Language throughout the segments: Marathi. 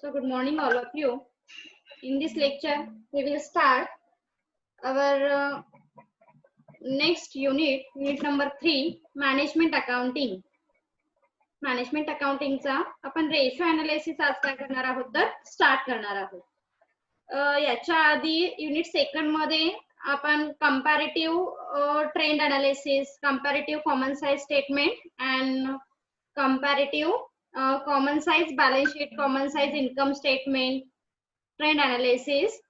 So good morning all of you. In this lecture we will start our next unit number 3, management accounting. Management अकाउंटिंगचा आपण रेशो अनालिसिस आज काय करणार आहोत तर स्टार्ट करणार आहोत. याच्या आधी युनिट सेकंड मध्ये आपण comparative trend analysis, comparative common size statement and comparative common size balance sheet, common size income statement, trend analysis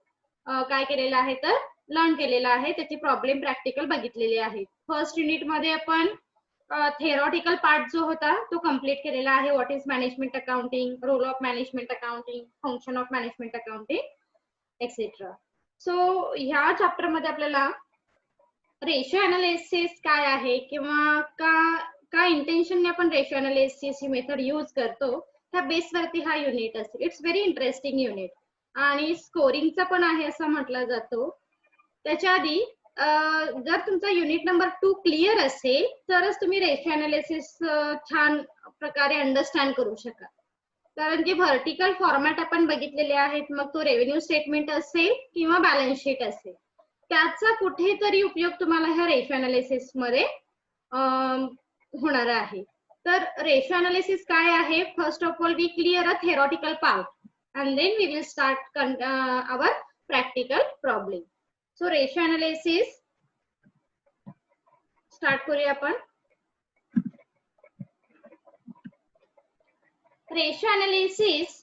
काय केलेलं आहे तर लर्न केलेलं आहे. त्याची प्रॉब्लेम प्रॅक्टिकल बघितलेली आहे. फर्स्ट युनिट मध्ये आपण थेरॉटिकल पार्ट जो होता तो कंप्लीट केलेला आहे. What is management accounting, role of management accounting, function of management accounting etcetera. So ह्या चॅप्टर मध्ये आपल्याला रेशो अनालिसिस काय आहे किंवा का इंटेन्शनने आपण रेशो अनालिसिस ही मेथड यूज करतो त्या बेसवरती हा युनिट असेल. इट्स व्हेरी इंटरेस्टिंग युनिट आणि स्कोरिंगचा पण आहे असं म्हटलं जातो. त्याच्या आधी जर तुमचा युनिट नंबर 2 क्लिअर असेल तरच तुम्ही रेशो अनालिसिस छान प्रकारे अंडरस्टँड करू शकाल. कारण जे व्हर्टिकल फॉर्मॅट आपण बघितलेले आहेत, मग तो रेव्हेन्यू स्टेटमेंट असेल किंवा बॅलन्स शीट असेल, त्याचा कुठेतरी उपयोग तुम्हाला ह्या रेशो अनालिसिस मध्ये होणार आहे. तर रेशो अनालिसिस काय आहे? First of all we clear a theoretical part and then we will start our practical problem. So ratio analysis start करूया आपण. Ratio analysis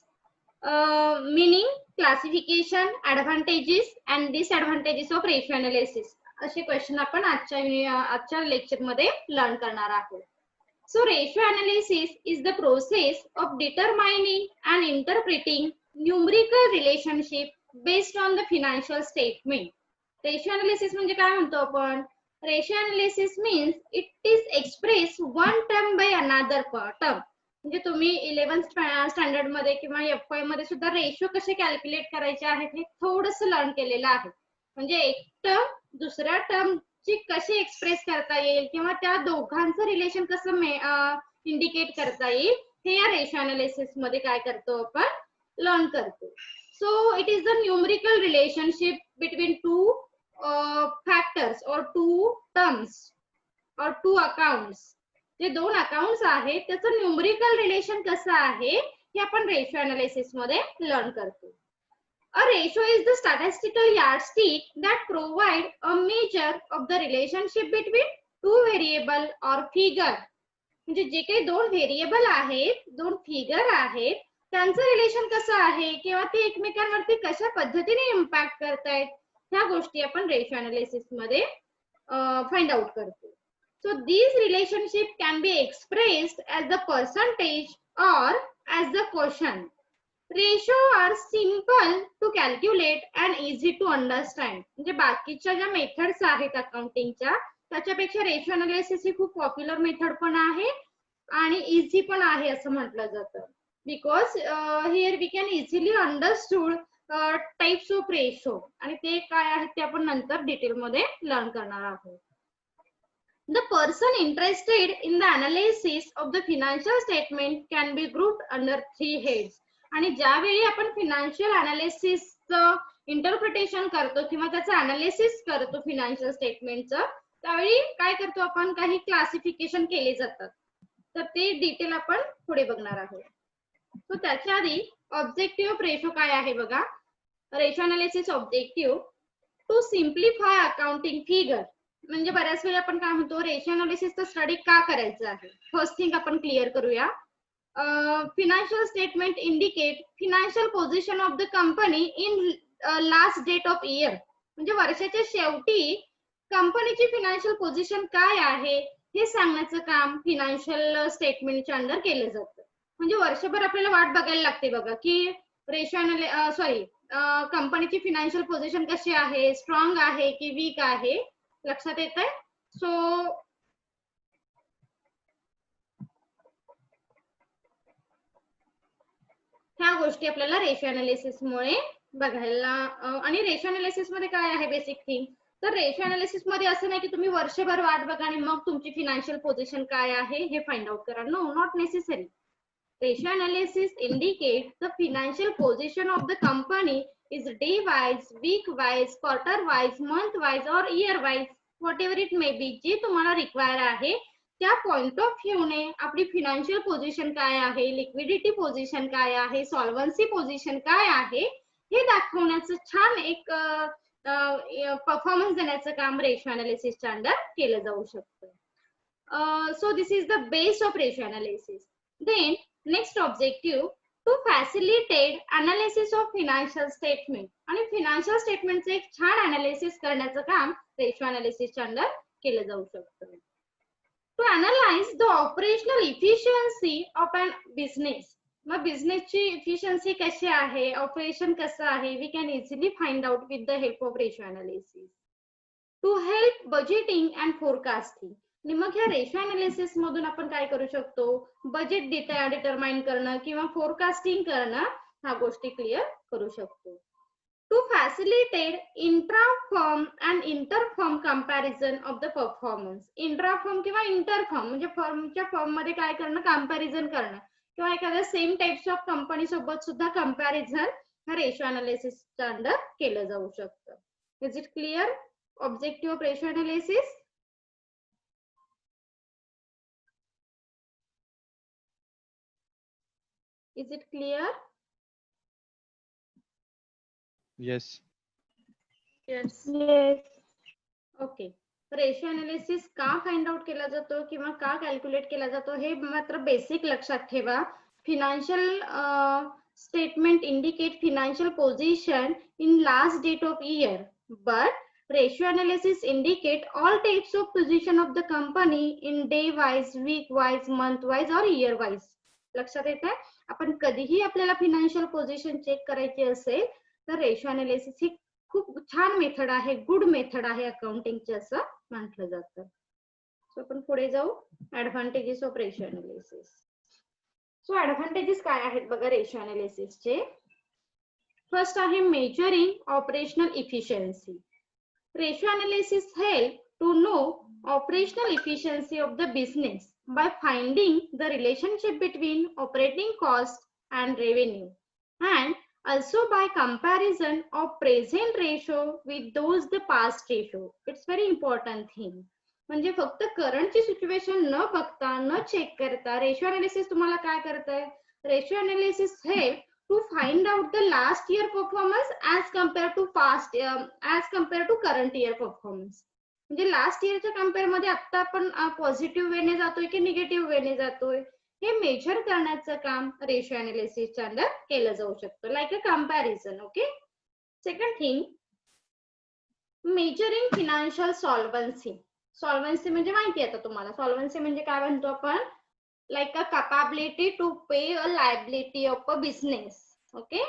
meaning classification, advantages and disadvantages of ratio analysis असे क्वेश्चन आपण आजच्या लेक्चर मध्ये लर्न करणार आहोत. So ratio analysis is the process of determining and interpreting numerical relationship based on the financial statement. Ratio analysis म्हणजे काय म्हणतो आपण? Ratio analysis means it is expressed one term by another term. म्हणजे तुम्ही 11th स्टँडर्ड मध्ये किंवा FY मध्ये सुद्धा रेशो कसे कॅल्क्युलेट करायचे आहेत हे थोडंसं लर्न केलेलं आहे. म्हणजे एक टर्म दुसऱ्या टर्म कशी एक्सप्रेस करता येईल किंवा त्या दोघांचं रिलेशन कसं इंडिकेट करता येईल हे या रेशो अनालिसिस मध्ये काय करतो आपण लर्न करतो. So it is the numerical relationship between two factors और टू टर्म्स और टू अकाउंट्स. जे दोन अकाउंट्स आहेत त्याचं न्यूमरिकल रिलेशन कसं आहे हे आपण रेशो अनालिसिस मध्ये लर्न करतो. A ratio is the statistical yardstick that provide a measure of the relationship between two variable or figure. म्हणजे जे काही दोन व्हेरिएबल आहेत, दोन फिगर आहेत, त्यांचं रिलेशन कसं आहे किंवा ते एकमेकांवरती कशा पद्धतीने इम्पॅक्ट करतायत ह्या गोष्टी आपण रेशो अनालिसिस मध्ये फाइंड आउट करतो. So these relationship can be expressed as the percentage or as the quotient. Ratio are simple to calculate and easy to understand. म्हणजे बाकीच्या ज्या मेथड्स आहेत अकाउंटिंगच्या त्याच्यापेक्षा रेशो अनालिसिस ही खूप पॉप्युलर मेथड पण आहे आणि इझी पण आहे असं म्हटलं जातं. Because here we can easily understood types of ratio आणि ते काय आहेत ते आपण नंतर डिटेल मध्ये लर्न करणार आहोत. The person interested in the analysis of the financial statement can be grouped under 3 heads. आणि ज्यावेळी आपण फिनान्शियल अनालिसिसचं इंटरप्रिटेशन करतो किंवा त्याचं अनालिसिस करतो फिनान्शियल स्टेटमेंटचं, त्यावेळी काय करतो आपण काही क्लासिफिकेशन केले जातात. तर ते डिटेल आपण पुढे बघणार आहोत. सो त्याच्या आधी ऑब्जेक्टिव्ह ऑफ रेशो काय आहे बघा. Ratio analysis objective to simplify accounting figure. म्हणजे बऱ्याच वेळा आपण काय म्हणतो रेशो अनालिसिसचा स्टडी का करायचा आहे. फर्स्ट थिंग आपण क्लिअर करूया. Financial statement indicate financial position of the company in last date of year. म्हणजे वर्षाच्या शेवटी कंपनीची फिनान्शियल पोझिशन काय आहे हे सांगण्याचं काम फिनान्शियल स्टेटमेंटच्या अंडर केलं जातं. म्हणजे वर्षभर आपल्याला वाट बघायला लागते बघा की रेशो कंपनीची फिनान्शियल पोझिशन कशी आहे, स्ट्रॉंग आहे की वीक आहे. लक्षात येत आहे. सो ह्या गोष्टी आपल्याला रेशो अनालिसिस मुळे बघायला. आणि रेशो अनालिसिस मध्ये काय आहे बेसिक थिंग, तर रेशो अनालिसिस मध्ये असं नाही की तुम्ही वर्षभर वाट बघा आणि मग तुमची फिनान्शियल पोझिशन काय आहे हे फाइंड आउट करा. No, not necessary. Ratio analysis indicates the financial position of the company is day wise, week wise, quarter wise, month wise or year wise, whatever it may be. जे तुम्हाला रिक्वायर आहे त्या पॉइंट ऑफ व्ह्यू ने आपली फिनान्शियल पोझिशन काय आहे, लिक्विडिटी पोझिशन काय आहे, सॉल्व्हन्सी पोझिशन काय आहे हे दाखवण्याचं छान एक परफॉर्मन्स देण्याचं काम रेशो अनालिसिसच्या अंडर केलं जाऊ शकतं. So this is the base of ratio analysis. Then next objective, to facilitate analysis of financial statement. आणि financial statementचं एक छान analysis करण्याचं काम रेशो अनालिसिसच्या अंडर केलं जाऊ शकतं. To analyze the operational efficiency of an business. मग बिझनेसची इफिशियन्सी कशी आहे, ऑपरेशन कसं आहे, we can easily find out with the help of ratio analysis. To help budgeting and forecasting. आणि मग ह्या रेशो अनालिसिस मधून आपण काय करू शकतो, बजेट डिटरमाइन करणं किंवा फोरकास्टिंग करणं ह्या गोष्टी क्लिअर करू शकतो. To facilitate intra firm and inter firm comparison of the performance. Intra firm किंवा इंटर फर्म म्हणजे फर्मच्या फर्म मध्ये काय करणं, कंपॅरिझन करणं किंवा एखाद्या सेम टाइप्स ऑफ कंपनी सोबत सुद्धा कंपॅरिझन ह्या रेशो अनालिसिसच्या अंडर केलं जाऊ शकतं. Is it clear objective of ratio analysis? Is it clear? Yes. Yes. Yes. Okay. Ratio analysis का फाइंड आउट केला जातो किंवा का कॅल्क्युलेट केला जातो हे मात्र बेसिक लक्षात ठेवा. Financial statement indicate financial position in last date of year, but ratio analysis indicate all types of position of the company in day wise, week wise, month wise और इयर वाइज. लक्षात येत आहे? आपण कधीही आपल्याला फिनान्शियल पोझिशन चेक करायची असेल तर रेशो अनालिसिस ही खूप छान मेथड आहे, गुड मेथड आहे अकाउंटिंगची असं म्हटलं जातं. सो आपण पुढे जाऊ. Advantages of ratio analysis. So advantages काय आहेत बघा रेशो अनालिसिसचे. फर्स्ट आहे measuring operational efficiency. Ratio analysis help to know operational efficiency of the business by finding the relationship between operating cost and revenue, and also by comparison of present ratio with those the past ratio. It's very important thing. म्हणजे फक्त करंटची सिच्युएशन न बघता न चेक करता रेशो अनालिसिस तुम्हाला काय करतंय, रेशो अनालिसिस हे to find out the last year performance as compared to past as compared to current year performance. म्हणजे लास्ट इयरच्या कम्पेअर मध्ये आता आपण पॉझिटिव्ह वेने जातोय की निगेटिव्ह वेने जातोय हे मेजर करण्याचं काम रेशो अनालिसिसच्या अंडर केलं जाऊ शकतं, like a comparison. Okay. Second thing, measuring financial solvency. Solvency म्हणजे माहिती आहे आता तुम्हाला. सॉल्व्हन्सी म्हणजे काय म्हणतो आपण, like a capability to pay a liability of a business. Okay.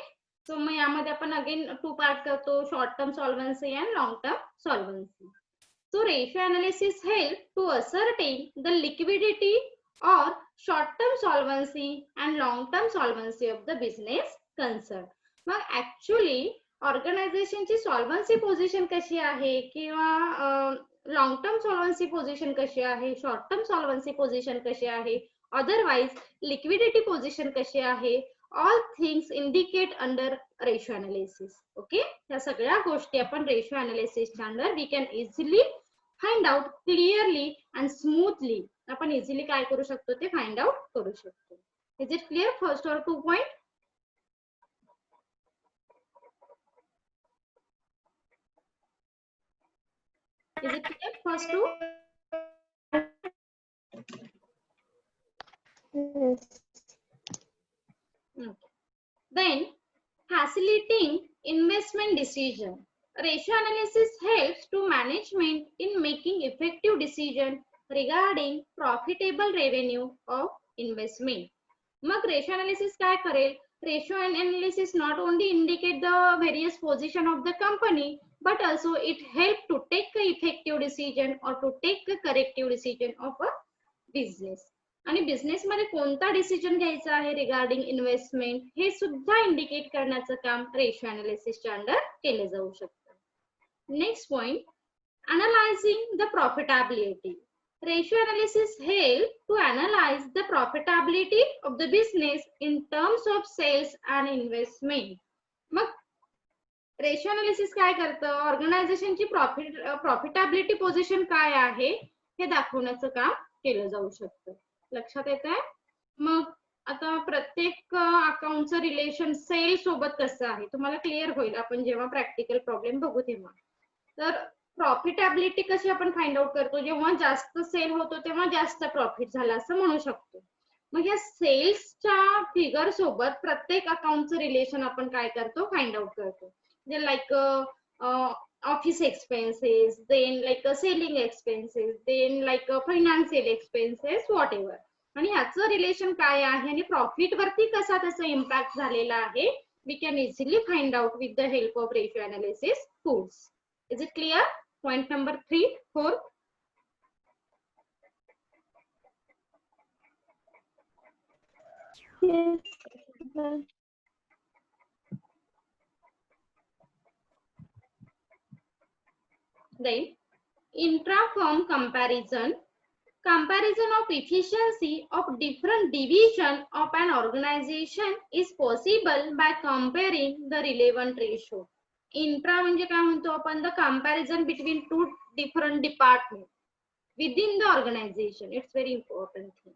So मग यामध्ये आपण अगेन टू पार्ट करतो, short term solvency and long term solvency. So ratio analysis help to ascertain the liquidity or short-term solvency and long-term solvency of the business concerned. मग actually organization ची solvency position कशी आहे किंवा long-term solvency position कशी आहे, short-term solvency position कशी आहे, otherwise liquidity position कशी आहे, all things indicate under ratio analysis. Okay, या सगळ्या गोष्टी आपण रेशो अनालिसिसच्या under we can easily find out clearly and smoothly. आपण इझिली काय करू शकतो ते फाइंड आउट करू शकतो. इज इट क्लिअर फर्स्ट और 2 point? Is it clear first 2? Then facilitating investment decision. Ratio analysis helps to management in making effective decision regarding profitable revenue of investment. मग रेशो अनालिसिस काय करेल, ratio analysis not only indicate the various position of the company but also it help to take a effective decision or to take a corrective decision of a business. आणि बिझनेस मध्ये कोणता डिसिजन घ्यायचा आहे रिगार्डिंग इन्व्हेस्टमेंट हे सुद्धा इंडिकेट करण्याचं काम रेशो अनालिसिसच्या अंडर केले जाऊ शकतं. Next point, analysing the profitability. Ratio analysis help to analyze the profitability of the business in terms of sales and investment. मग रेशिओ अनालिसिस काय करतं, ऑर्गनायझेशनची प्रॉफिटेबिलिटी पोझिशन काय आहे हे दाखवण्याचं काम केलं जाऊ शकतं. लक्षात येतंय? मग आता प्रत्येक अकाउंटचं रिलेशन सेल सोबत कसं आहे तुम्हाला क्लिअर होईल आपण जेव्हा प्रॅक्टिकल प्रॉब्लेम बघू तेव्हा. तर प्रॉफिटेबिलिटी कशी आपण फाइंड आउट करतो, जेव्हा जास्त सेल होतो तेव्हा जास्त प्रॉफिट झाला असं म्हणू शकतो. मग या सेल्सच्या फिगर सोबत प्रत्येक अकाउंटचं रिलेशन आपण काय करतो, फाइंड आउट करतो. like office expenses, then like selling expenses, then like financial expenses, whatever. आणि ह्याचं रिलेशन काय आहे आणि प्रॉफिट वरती कसा त्याचा इम्पॅक्ट झालेला आहे, we can easily find out with the help of ratio analysis tools. Is it clear? Point number 3, 4. Yes. Then intra-firm comparison of efficiency of different division of an organization is possible by comparing the relevant ratio. Intra म्हणजे काय म्हणतो आपण, the comparison between two different departments within the organization. It's very important thing.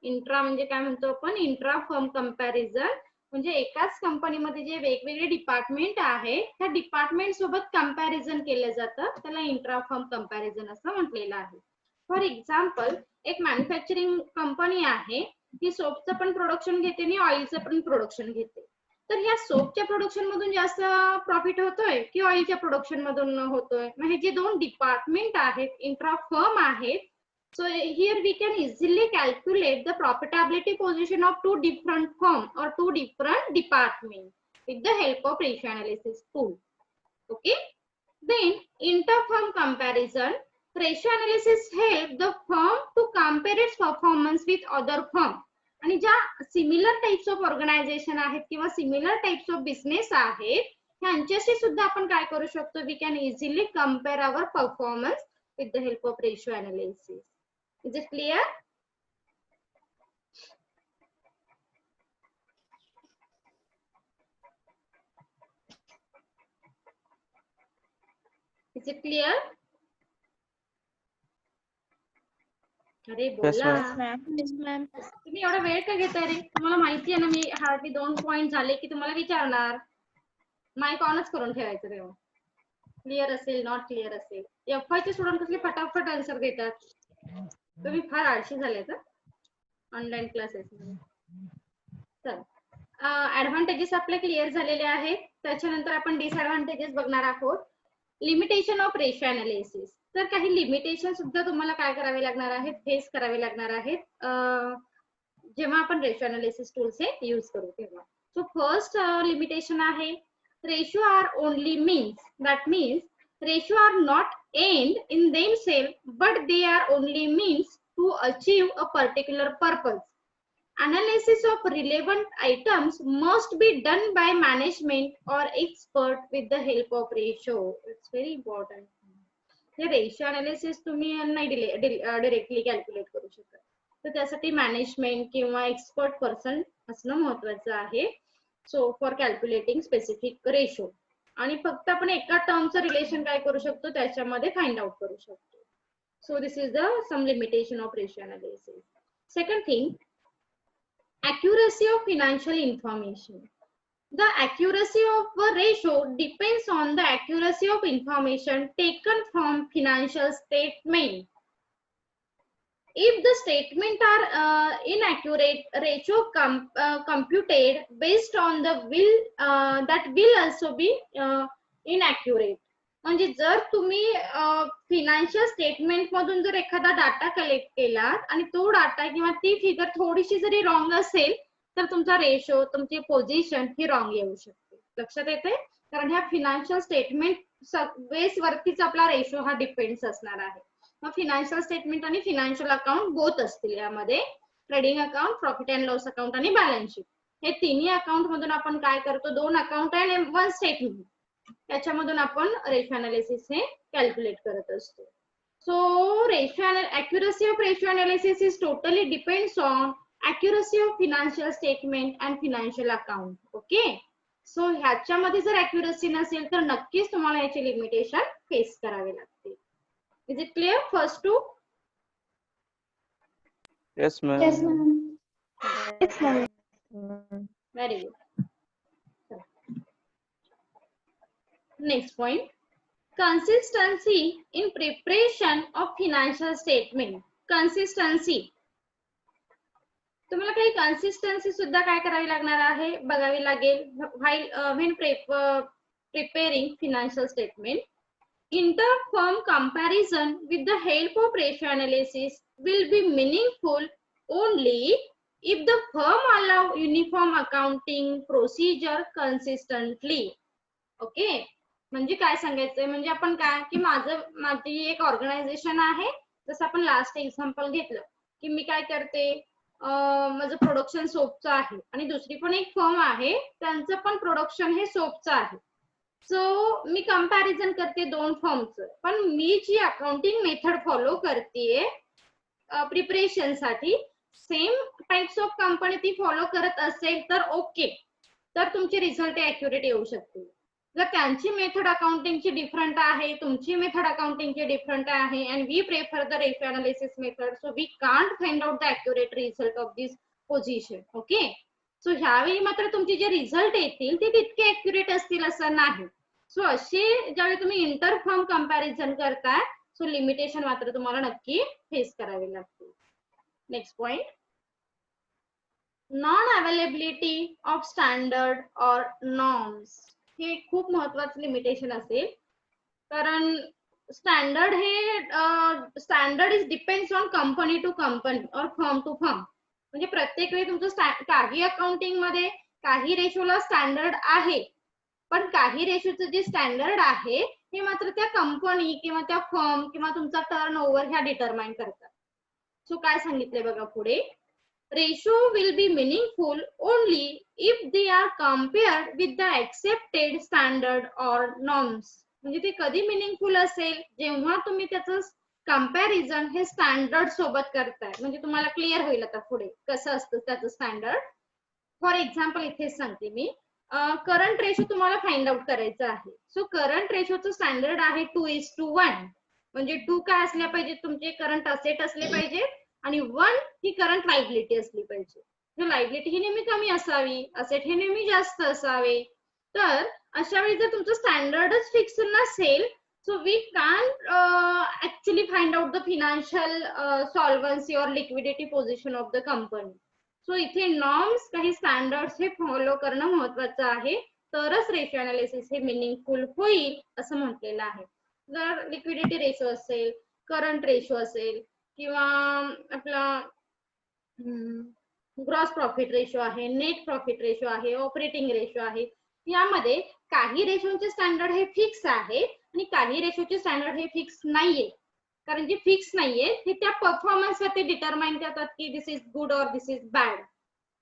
Intra म्हणजे काय म्हणतो आपण, intra firm comparison म्हणजे एकाच कंपनीमध्ये जे वेगवेगळे डिपार्टमेंट आहे त्या डिपार्टमेंट सोबत कंपॅरिझन केलं जातं, त्याला इंट्रा फर्म कंपॅरिझन असं म्हटलेलं आहे. फॉर एक्झाम्पल, एक मॅन्युफॅक्चरिंग कंपनी आहे, ती सोपचं पण प्रोडक्शन घेते आणि ऑइलचं पण प्रोडक्शन घेते. तर ह्या सोपच्या प्रोडक्शन मधून जास्त प्रॉफिट होतोय की ऑइलच्या प्रोडक्शन मधून होतोय, म्हणजे जे दोन डिपार्टमेंट आहेत, इंट्रा फर्म आहेत. So here we can easily calculate the profitability position of two different firms or two different departments with the help of ratio analysis tool. Okay. Then inter-firm comparison. Ratio analysis help the firm to compare its performance with other firm. आणि ज्या सिमिलर टाइप्स ऑफ ऑर्गनायझेशन आहेत किंवा सिमिलर टाइप्स ऑफ बिझनेस आहेत ह्यांच्याशी सुद्धा आपण काय करू शकतो, we can easily compare our performance with the help of ratio analysis. Is it clear? Is it clear? अरे बोला. Yes, ma'am. तुम्ही एवढा वेळ का घेताय रे? तुम्हाला माहिती आहे ना मी हार्डली 2 पॉइंट झाले की तुम्हाला विचारणार. माईक ऑनच करून ठेवायचं तेव्हा. क्लिअर असेल, नॉट क्लिअर असेल. एफआय चे स्टुडंट कसले फटाफट आन्सर देतात. तुम्ही फार आळशी झालेत ऑनलाईन क्लासेस मध्ये. तर ऍडव्हान्टेजेस आपले क्लिअर झालेले आहेत. त्याच्यानंतर आपण डिसएडव्हान्टेजेस बघणार आहोत. Limitation of ratio analysis. तर काही लिमिटेशन सुद्धा तुम्हाला काय करावे लागणार आहेत, फेस करावे लागणार आहेत जेव्हा आपण रेशिओ अनालिसिस टूल्स हे यूज करू तेव्हा. सो फर्स्ट लिमिटेशन आहे, ratio are only means, that means ratio are not end in themselves, but they are only means to achieve a particular purpose. Analysis of relevant items must be done by management or expert with the help of ratio. It's very important. हे रेशिओ अनालिसिस तुम्ही नाही डायरेक्टली कॅल्क्युलेट करू शकत, तर त्यासाठी मॅनेजमेंट किंवा एक्सपर्ट पर्सन असणं महत्त्वाचं आहे. So for calculating specific ratio, आणि फक्त आपण एका टर्मचं रिलेशन काय करू शकतो त्याच्यामध्ये फाइंड आउट करू शकतो. So this is the some limitation of ratio analysis. Second thing, accuracy of financial information. The accuracy of a ratio depends on the accuracy of information taken from financial statement. If the statement are inaccurate, ratio computed based on the that will also be inaccurate. म्हणजे जर तुम्ही फिनान्शियल स्टेटमेंट मधून जर एखादा डाटा कलेक्ट केला आणि तो डाटा किंवा ती फिगर थोडीशी जरी रॉंग असेल तर तुमचा रेशो, तुमची पोझिशन ही रॉंग येऊ शकते. लक्षात येते? कारण ह्या फिनान्शियल स्टेटमेंट बेस वरतीच आपला रेशो हा डिपेंड्स असणार आहे. मग फिनान्शियल स्टेटमेंट आणि फिनान्शियल अकाउंट बोथ असतील यामध्ये. Trading account, profit and loss account आणि बॅलन्स शीट, हे तिन्ही अकाउंट मधून आपण काय करतो, 2 अकाउंट आणि 1 स्टेटमेंट, त्याच्यामधून आपण रेशिओ अनालिसिस हे कॅल्क्युलेट करत असतो. So accuracy of ratio analysis is totally depends on accuracy of financial statement and financial account. Okay. So ह्याच्यामध्ये जर accuracy नसेल तर नक्कीच तुम्हाला याचे लिमिटेशन फेस करावे लागतील. Is it clear? First two? Yes, ma'am. Yes, ma'am. Yes, ma'am. Very good. Next point. Consistency in preparation of financial statement. Consistency. तुम्हाला काही कन्सिस्टन्सी सुद्धा काय करावी लागणार आहे, बघावी लागेल. When preparing financial statement, inter-firm comparison with the help of ratio analysis will be meaningful only if the firm allow uniform accounting procedure consistently. Okay. म्हणजे काय सांगायचंय, म्हणजे आपण काय की माझी एक ऑर्गनायझेशन आहे. जसं आपण लास्ट एक्झाम्पल घेतलं की मी काय करते, माझं प्रोडक्शन सोपचं आहे आणि दुसरी पण एक फर्म आहे, त्यांचं पण प्रोडक्शन हे सोपचं आहे. सो मी कंपॅरिझन करते दोन फर्मचं, पण मी जी अकाउंटिंग मेथड फॉलो करते प्रिपरेशन साठी, सेम टाइप्स ऑफ कंपनी ती फॉलो करत असेल तर ओके, तर तुमचे रिझल्ट ॲक्युरेट येऊ शकतील. जर त्यांची मेथड अकाउंटिंगची डिफरंट आहे, तुमची मेथड अकाउंटिंगची डिफरंट आहे, and we prefer the ratio analysis method, so we can't find out the accurate result of this position. Okay. So ह्यावेळी मात्र तुमचे जे रिझल्ट येतील ते तितके ॲक्युरेट असतील असं नाही. सो असे ज्यावेळी तुम्ही इंटर फर्म कंपॅरिझन करताय, सो लिमिटेशन मात्र तुम्हाला नक्की फेस करावे लागतील. Next point. Non availability of standard or norms. हे खूप महत्वाचं लिमिटेशन असेल, कारण standard is depends on company to company और फर्म टू फर्म. म्हणजे प्रत्येक वेळी तुमचं काही अकाउंटिंग मध्ये काही रेशोला स्टँडर्ड आहे, पण काही रेशोचं जे स्टँडर्ड आहे हे मात्र त्या कंपनी किंवा त्या फर्म किंवा तुमचा टर्नओव्हर ह्या डिटरमाइन करतात. सो काय सांगितलंय बघा पुढे, ratio will be meaningful only if they are compared with the accepted standard or norms. म्हणजे ते कधी मिनिंगफुल असेल, जेव्हा तुम्ही त्याचं कंपॅरिझन हे स्टँडर्ड सोबत करताय. म्हणजे तुम्हाला क्लिअर होईल आता पुढे कसं असतं त्याचं स्टँडर्ड. फॉर एक्झाम्पल इथेच सांगते मी, करंट रेशो तुम्हाला फाइंड आउट करायचं आहे. सो करंट रेशोचं स्टँडर्ड आहे 2:1. म्हणजे 2 काय असल्या पाहिजे, तुमचे करंट असेट असले पाहिजे आणि 1 ही करंट लायबिलिटी असली पाहिजे. लायबिलिटी ही नेहमी कमी असावी, असेट हे नेहमी जास्त असावे. तर अशा वेळी जर तुमचं स्टँडर्डच फिक्स नसेल, so we can't actually find out the financial solvency और liquidity position of the company. So इथे नॉर्म्स, काही स्टँडर्ड्स हे फॉलो करणं महत्वाचं आहे, तरच रेशियो अनालिसिस हे मिनिंगफुल होईल असं म्हटलेलं आहे. जर लिक्विडिटी रेशो असेल, करंट रेशो असेल किंवा आपला ग्रॉस प्रॉफिट रेशो आहे, नेट प्रॉफिट रेशो आहे, ऑपरेटिंग रेशो आहे, यामध्ये काही रेशोचे स्टँडर्ड हे फिक्स आहे आणि काही रेशोचे स्टँडर्ड हे फिक्स नाहीये. कारण जे फिक्स नाहीये ते त्या परफॉर्मन्स वरती डिटरमाइन करतात की दिस इज गुड और दिस इज बॅड.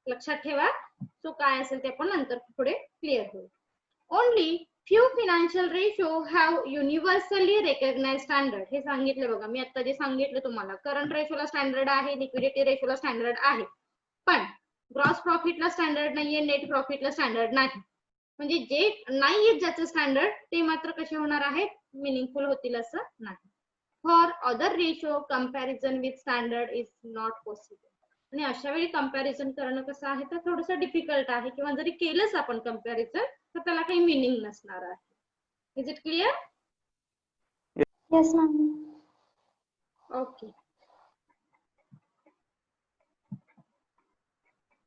लक्षात ठेवा. सो काय असेल ते पण नंतर पुढे क्लिअर होईल. Only few financial ratio have universally recognized standard. हे सांगितलं बघा मी आता जे सांगितलं तुम्हाला, करंट रेशोला स्टँडर्ड आहे, लिक्विडिटी रेशोला स्टँडर्ड आहे, पण ग्रॉस प्रॉफिटला स्टँडर्ड नाहीये, नेट प्रॉफिटला स्टँडर्ड नाही. म्हणजे जे नाहीये ज्याचं स्टँडर्ड ते मात्र कसे होणार आहेत, मिनिंगफुल होतील असं नाही. For other ratio comparison with standard is not possible. आणि अशा वेळी कंपॅरिझन करणं कसं आहे तर थोडंसं डिफिकल्ट आहे, किंवा जरी केलंच आपण कंपॅरिझन तर त्याला काही मीनिंग नसणार आहे. Is it clear? Yes, ma'am. Okay.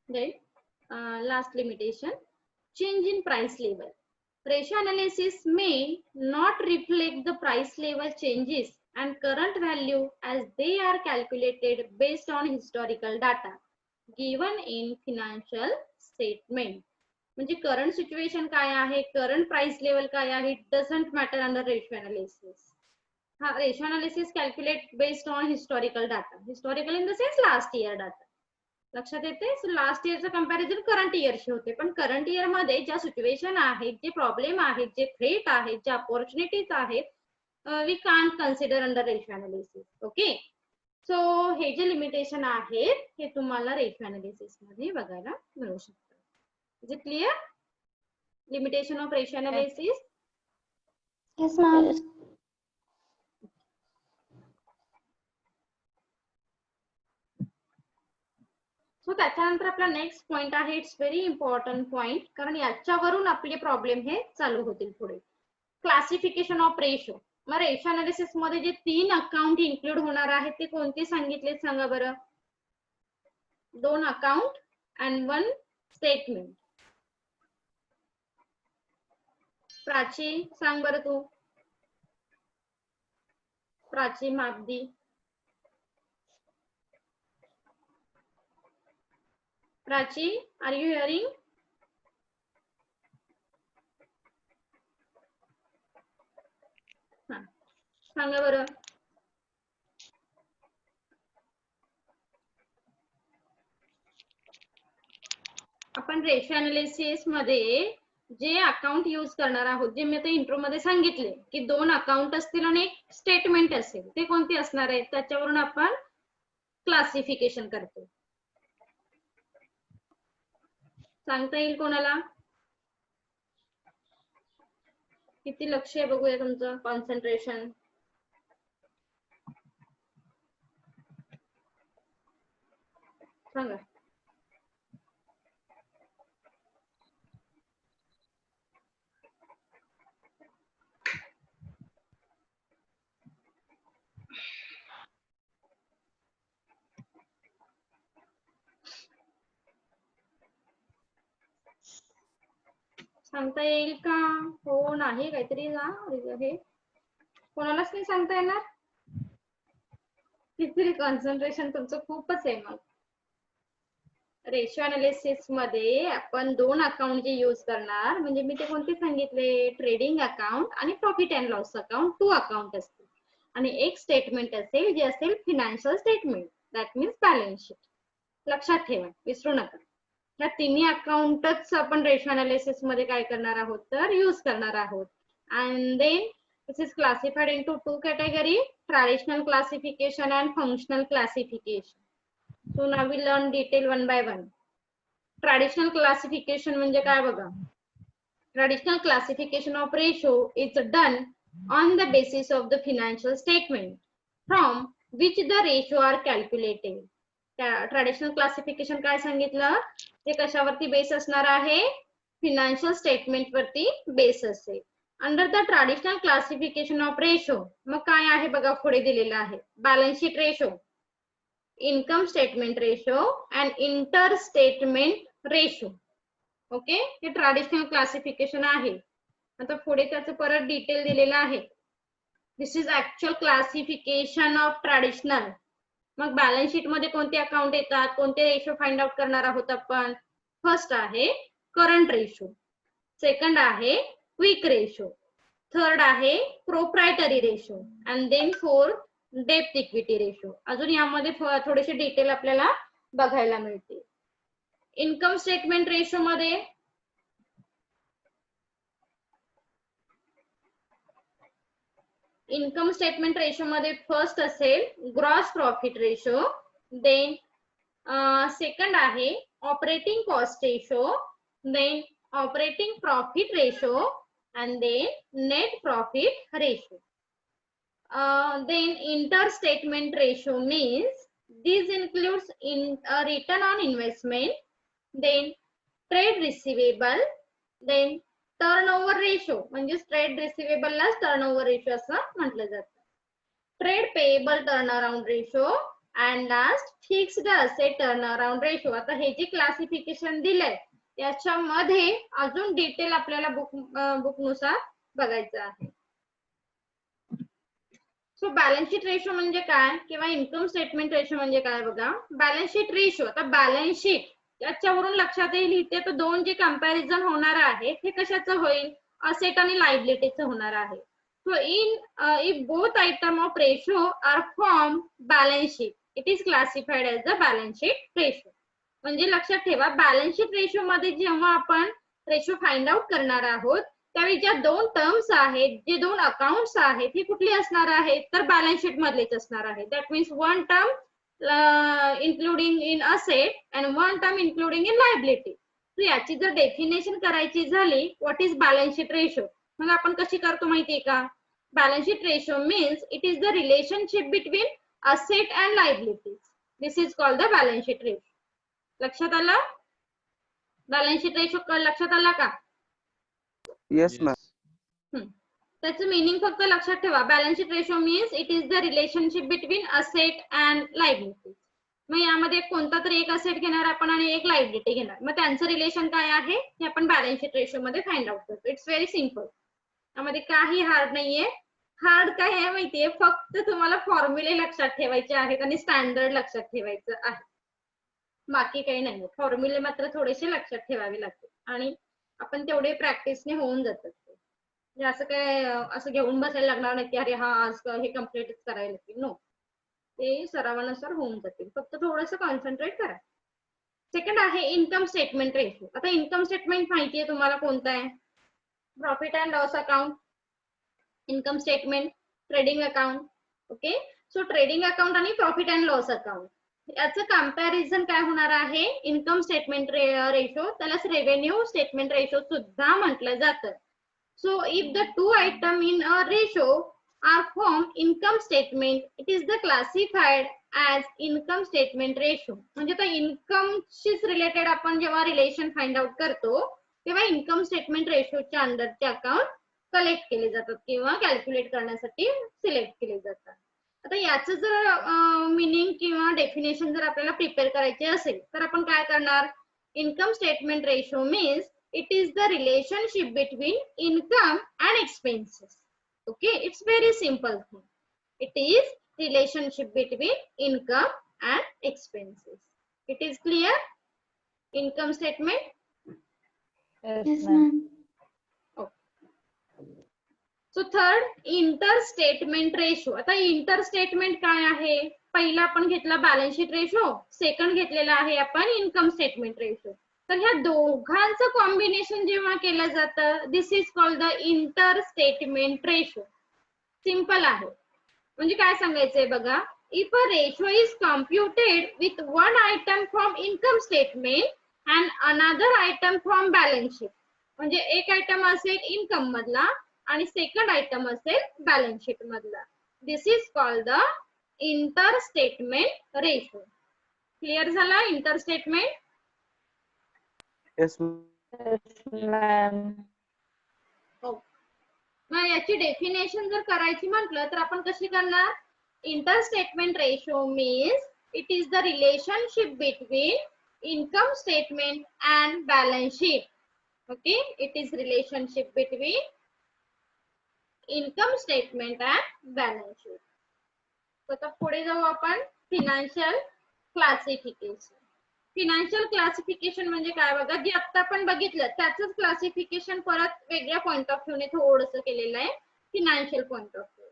Then last limitation, change in price level. Ratio analysis may not reflect the price level changes and current value as they are calculated based on historical data given in financial statement. म्हणजे करंट सिच्युएशन काय आहे, करंट प्राइस लेवल काय आहे, it doesn't matter under ratio analysis. हा, ratio analysis calculate based on historical data. Historical in the sense last year data. लक्षात येते. सो लास्ट इयरचं कंपॅरिझन करंट इयरशी होते, पण करंट इयर मध्ये ज्या सिच्युएशन आहेत, जे प्रॉब्लेम आहेत, जे थ्रेट आहेत, जे अपॉर्च्युनिटीज आहेत, we can't consider under ratio analysis. Okay, so हे जे लिमिटेशन आहेत हे तुम्हाला रेशो अनालिसिस मध्ये बघायला मिळू शकतात. Is it clear? Limitation of ratio analysis. Yes, ma'am. So त्याच्यानंतर आपला नेक्स्ट पॉइंट आहे, इट्स व्हेरी इम्पॉर्टंट पॉइंट, कारण याच्यावरून आपले प्रॉब्लेम हे चालू होतील पुढे. Classification of ratio. मग रेशो अनालिसिस मध्ये जे 3 अकाउंट इन्क्लूड होणार आहेत ते कोणते सांगितले सांगा बरं? 2 अकाउंट अँड 1 स्टेटमेंट. प्राची सांग बरं तू. Prachi Magdi. Prachi, are you hearing? सांगा बरं. आपण रेशो अनालिसिस मध्ये जे अकाउंट यूज करणार आहोत, जे मी आता इंट्रो मध्ये सांगितले की 2 अकाउंट असतील आणि एक स्टेटमेंट असेल, ते कोणते असणार आहेत त्याच्यावरून आपण क्लासिफिकेशन करतो. सांगता येईल कोणाला? किती लक्ष आहे बघूया तुमचं, कॉन्सन्ट्रेशन. सांगा. सांगता येईल का? हो नाही काहीतरी ना हे कोणालाच नाही सांगता येणार. किती कॉन्सन्ट्रेशन तुमचं खूपच आहे. मग रेशो अनालिसिस मध्ये आपण 2 अकाउंट जे यूज करणार, म्हणजे मी ते कोणते सांगितले, ट्रेडिंग अकाउंट आणि profit and loss account 2 account असतील आणि एक स्टेटमेंट असेल जे असेल financial statement, that means balance sheet. लक्षात ठेवा, विसरू नका. या तिन्ही अकाउंटच आपण रेशो अनालिसिस मध्ये काय करणार आहोत तर यूज करणार आहोत. And then this is classified into 2 category, traditional classification and functional classification. So now we learn detail one by one. Traditional classification म्हणजे काय बघा. Traditional classification of ratio is done on the basis of the financial statement from which the ratio are calculated. Traditional classification काय सांगितलं, ते कशावरती बेस असणार आहे, फिनान्शियल स्टेटमेंट वरती बेस असेल. Under the traditional classification of ratio मग काय आहे बघा, पुढे दिलेलं आहे balance sheet ratio, income statement ratio and inter statement ratio. Okay, हे ट्रॅडिशनल क्लासिफिकेशन आहे. आता पुढे त्याचं परत डिटेल दिलेलं आहे. This is actual classification of traditional. मग बॅलन्स शीट मध्ये कोणते अकाउंट येतात, कोणते रेशो फाइंड आउट करणार आहोत आपण. फर्स्ट आहे करंट रेशो, सेकंड आहे क्विक रेशो, थर्ड आहे proprietary ratio and then fourth डेप्थ इक्विटी रेशो. अजून यामध्ये थोडेसे डिटेल आपल्याला बघायला मिळते. इन्कम स्टेटमेंट रेशो मध्ये फर्स्ट असेल gross profit ratio, then second आहे operating cost ratio, then operating profit ratio and then net profit ratio. Then inter-statement ratio means this includes return on investment, then trade receivable, then turnover ratio. म्हणजे trade receivable ला turnover ratio असं म्हटलं जातं. Trade payable turnaround ratio and last fixed asset turnaround ratio. आता हे जे क्लासिफिकेशन दिलंय त्याच्यामध्ये अजून डिटेल आपल्याला बुक नुसार बघायचं आहे. सो बॅलन्स शीट रेशो म्हणजे काय किंवा इन्कम स्टेटमेंट रेशो म्हणजे काय बघा. बॅलन्स शीट रेशो, आता बॅलन्स शीट याच्यावरून लक्षात येईल इथे तर 2 जे कंपॅरिझन होणार आहे हे कशाचं होईल, असेट आणि लायबिलिटीचं होणार आहे. So if both item of ratio are form balance sheet it is classified as a balance sheet ratio. म्हणजे लक्षात ठेवा बॅलन्स शीट रेशो मध्ये जेव्हा आपण रेशो फाइंड आउट करणार आहोत त्यावेळी ज्या दोन टर्म्स आहेत, जे दोन अकाउंट्स आहेत, ही कुठली असणार आहेत, तर बॅलन्स शीट मधलेच असणार आहे. That means one term including in asset and one term including in liability. याची जर डेफिनेशन करायची झाली, what is balance sheet ratio, मग आपण कशी करतो माहितीये का? Balance sheet ratio means it is the relationship between asset and liabilities. This is called the balance sheet ratio. लक्षात आलं? बॅलन्स शीट रेशो लक्षात आला का? Yes ma'am. त्याचं मीनिंग फक्त लक्षात ठेवा. Balance sheet ratio means it is the relationship between asset and liability. मग यामध्ये कोणता तरी एक असेट घेणार आपण आणि एक लायबिलिटी घेणार, मग त्यांचं रिलेशन काय आहे हे आपण बॅलन्स शीट रेशो मध्ये फाइंड आउट करतो. It's very simple. यामध्ये काही हार्ड नाहीये. हार्ड काय आहे माहितीये, फक्त तुम्हाला फॉर्म्युले लक्षात ठेवायचे आहेत आणि स्टँडर्ड लक्षात ठेवायचं आहे, बाकी काही नाही. फॉर्म्युले मात्र थोडेसे लक्षात ठेवावे लागतील आणि आपण तेवढे प्रॅक्टिसने होऊन जातात. म्हणजे असं काय असं घेऊन बसायला लागणार नाही की अरे हा आज हे कम्प्लीटच करायला लागतील. नो, ते सरावानुसार होऊन जातील, फक्त थोडंसं कॉन्सन्ट्रेट करा. सेकंड आहे इन्कम स्टेटमेंट रेशो. आता इन्कम स्टेटमेंट माहितीये तुम्हाला कोणतं आहे? Profit and loss account, income statement, trading account. Okay, so trading account आणि प्रॉफिट अँड लॉस अकाउंट याचं कम्पॅरिझन काय होणार आहे? इन्कम स्टेटमेंट रेशो, त्यालाच रेव्हेन्यू स्टेटमेंट रेशो सुद्धा म्हटलं जातं. So if the two item in a ratio are formed income statement, it is the classified as income statement ratio. म्हणजे तर इन्कम शीच रिलेटेड आपण जेव्हा रिलेशन फाइंड आउट करतो तेव्हा इन्कम स्टेटमेंट रेशोच्या अंडरचे अकाउंट कलेक्ट केले जातात किंवा कॅल्क्युलेट करण्यासाठी सिलेक्ट केले जातात. आता याचं जर मीनिंग किंवा डेफिनेशन जर आपल्याला प्रिपेअर करायचे असेल तर आपण काय करणार? Income statement ratio means it is the relationship between income and expenses. Okay, it's very simple thing. It is relationship between income and expenses. It is clear? Income statement. Yes, ma'am. So third, interstatement ratio. आता interstatement काय आहे? पहिला आपण घेतला बॅलन्स शीट रेशो, सेकंड घेतलेला आहे आपण इन्कम स्टेटमेंट रेशो. तर ह्या दोघांचं कॉम्बिनेशन जेव्हा केलं जातं, this is called the inter statement ratio. Simple आहे. म्हणजे काय सांगायचंय बघा, if a ratio is computed with one item from income statement and another item from balance sheet, म्हणजे एक आयटम असेल इन्कम मधला आणि सेकंड आयटम असेल बॅलन्स शीट मधला, this is called the inter statement ratio. Clear झाला इंटर स्टेटमेंट? Yes Ma'am. मग याची डेफिनेशन जर करायची म्हटलं तर आपण कशी करणार? Inter statement ratio means it is the relationship between income statement and balance sheet. Okay, it is relationship between income statement and balance sheet. आता पुढे जाऊ आपण फिनान्शियल क्लासिफिकेशन. फिनान्शियल क्लासिफिकेशन म्हणजे काय बघा, जे आता आपण बघितलं त्याच क्लासिफिकेशन परत वेगळ्या पॉइंट ऑफ व्ह्यूने थोडंसं केलेलं आहे, financial point of view.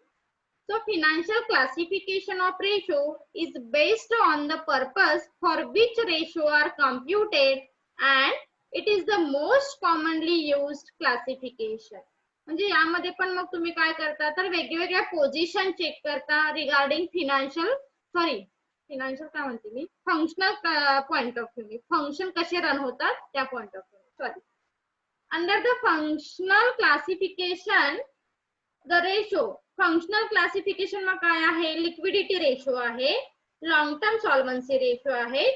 So financial classification of ratio is based on the purpose for which ratio are computed and it is the most commonly used classification. म्हणजे यामध्ये पण मग तुम्ही काय करता तर वेगवेगळ्या पोझिशन चेक करता रिगार्डिंग फिनान्शियल काय म्हणते मी, functional point of view, function कसे रन होतात त्या point of view. Under the functional classification the ratio, functional classification मग काय आहे? लिक्विडिटी रेशो आहे, लॉंग टर्म सॉल्वन्सी रेशो आहे,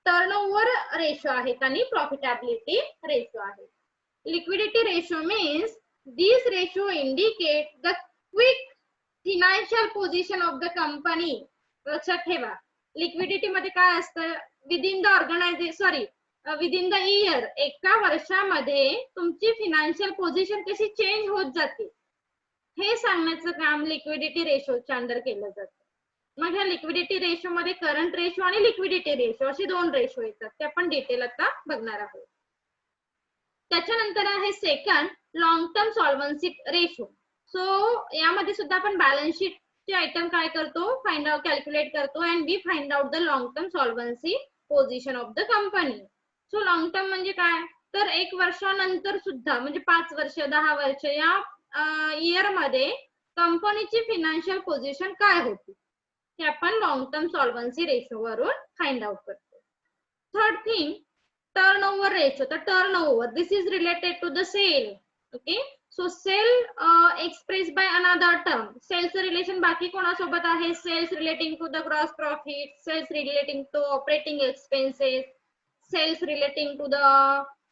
टर्नओव्हर रेशो आहेत आणि प्रॉफिटेबिलिटी रेशो आहे. Liquidity ratio means this ratio indicate the quick financial position of the company. लक्षात ठेवा, लिक्विडिटी मध्ये काय असतं? विदिन द इयर, एका वर्षामध्ये तुमची फिनान्शियल पोझिशन कशी चेंज होत जाते हे सांगण्याचं काम लिक्विडिटी रेशोच्या अंडर केलं जातं. मग ह्या लिक्विडिटी रेशो मध्ये करंट रेशो आणि लिक्विडिटी रेशो असे दोन रेशो येतात, ते आपण डिटेल आता बघणार आहोत. त्याच्यानंतर आहे second long term solvency ratio. So यामध्ये सुद्धा आपण बॅलन्स शीट आयटम काय करतो? फाइंड आउट, कॅल्क्युलेट करतो and we find out the long term solvency position of the company. So long term म्हणजे काय? तर 1 वर्षानंतर सुद्धा म्हणजे 5 वर्ष 10 वर्ष या इयर मध्ये कंपनीची फिनान्शियल पोझिशन काय होती हे आपण लॉंग टर्म सॉल्व्हन्सी रेशो वरून फाइंड आउट करतो. Third thing, turnover ratio. The turnover, this is related to the sale. Okay, so sale expressed by another term. Sales relation बाकी कोणासोबत आहे? Sales relating to the gross profit, sales relating to operating expenses, sales relating to the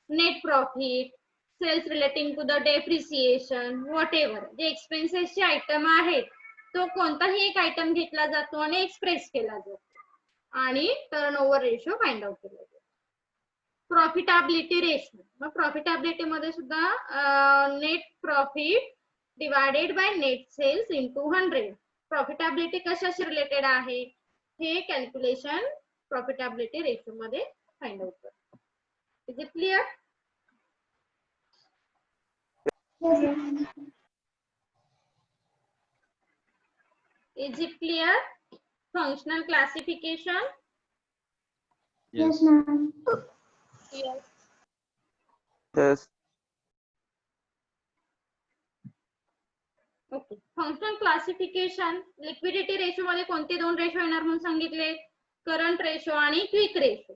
net profit, sales relating to the depreciation, whatever. जे expenses चे आयटम आहेत तो कोणताही एक आयटम घेतला जातो आणि एक्सप्रेस केला जातो आणि टर्नओव्हर रेशो फाइंड आउट केला जातो. प्रॉफिटेबिलिटी रेशो, मग प्रॉफिटेबिलिटी मध्ये सुद्धा net profit divided by net sales into 100. Profitability कशाशी रिलेटेड आहे हे कॅल्क्युलेशन प्रॉफिटेबिलिटी रेशो मध्ये फाइंड आउट करतो. Is it clear? Is it clear? Functional classification? Yes, ma'am. Yes. Yes. Okay. Functional classification, liquidity ratio मध्ये कोणते दोन रेशो येणार म्हणून सांगितले? करंट रेशो आणि क्विक रेशो.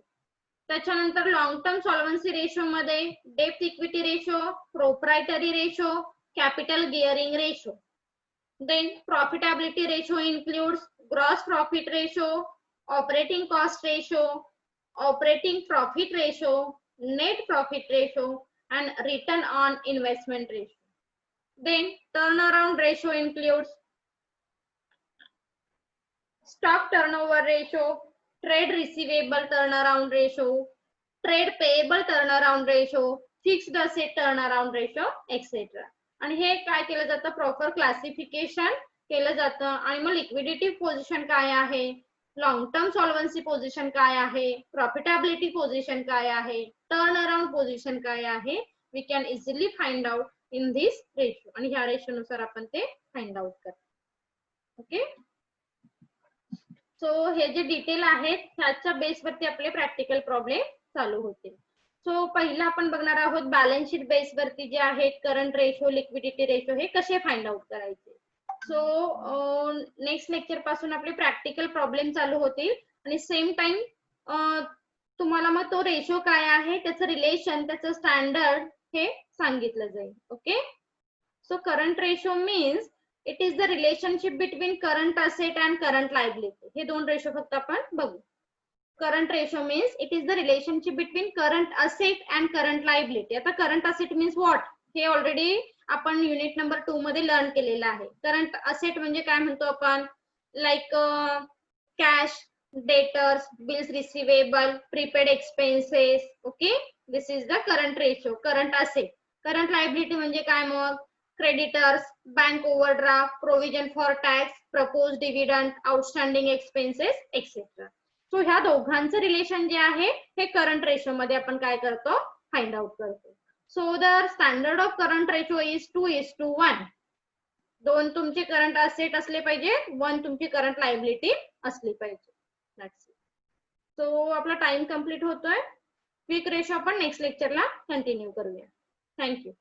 त्याच्यानंतर लॉंग टर्म सॉल्व्हन्सी रेशो मध्ये depth equity ratio, proprietary ratio, capital gearing ratio. Then profitability ratio includes gross profit ratio, operating cost ratio, operating profit ratio, net profit ratio, and return on investment ratio. Then turnaround ratio includes stock turnover ratio, trade receivable turnaround ratio, trade payable turnaround ratio, fixed asset turnaround ratio, etc. आणि हे काय केलं जातं? प्रॉपर क्लासिफिकेशन केलं जातं आणि मग लिक्विडिटी पोझिशन काय आहे, लॉंग टर्म सॉल्व्हन्सी पोझिशन काय आहे, प्रॉफिटेबिलिटी पोझिशन काय आहे, टर्न अराउंड पोझिशन काय आहे, we can easily find out in this ratio आणि ह्या रेशो नुसार आपण ते फाइंड आउट करतो. ओके, सो हे जे डिटेल आहेत त्याच्या बेसवरती आपले प्रॅक्टिकल प्रॉब्लेम चालू होते. सो पहिला आपण बघणार आहोत बॅलन्स शीट बेस वरती जे आहेत करंट रेशो, लिक्विडिटी रेशो हे कसे फाइंड आउट करायचे. सो नेक्स्ट लेक्चर पासून आपले प्रॅक्टिकल प्रॉब्लेम चालू होतील आणि सेम टाइम तुम्हाला मग तो रेशो काय आहे, त्याचं रिलेशन, त्याचं स्टँडर्ड हे सांगितलं जाईल. Okay, so current ratio means it is the relationship between current asset and current liability. हे दोन रेशो फक्त आपण बघू. Current ratio means it is the relationship between current asset and current liability. आता करंट असेट मीन्स व्हॉट हे ऑलरेडी आपण युनिट नंबर 2 मध्ये लर्न केलेलं आहे. करंट असेट म्हणजे काय म्हणतो आपण, like cash, debtors, bills receivable, prepaid expenses. Okay, this is the current ratio, current asset. Current liability म्हणजे काय मग, creditors, bank overdraft, provision for tax, propose dividend, outstanding expenses etcetera. So ह्या दोघांचं रिलेशन जे आहे हे करंट रेशो मध्ये आपण काय करतो, फाइंड आउट करतो. So the standard of current ratio is 2:1. 2 तुमचे करंट असेट असले पाहिजे, 1 तुमची करंट लायबिलिटी असली पाहिजे. सो आपला टाइम कंप्लीट होतोय. क्विक रेशो आपण नेक्स्ट लेक्चरला कंटिन्यू करूया. थँक्यू.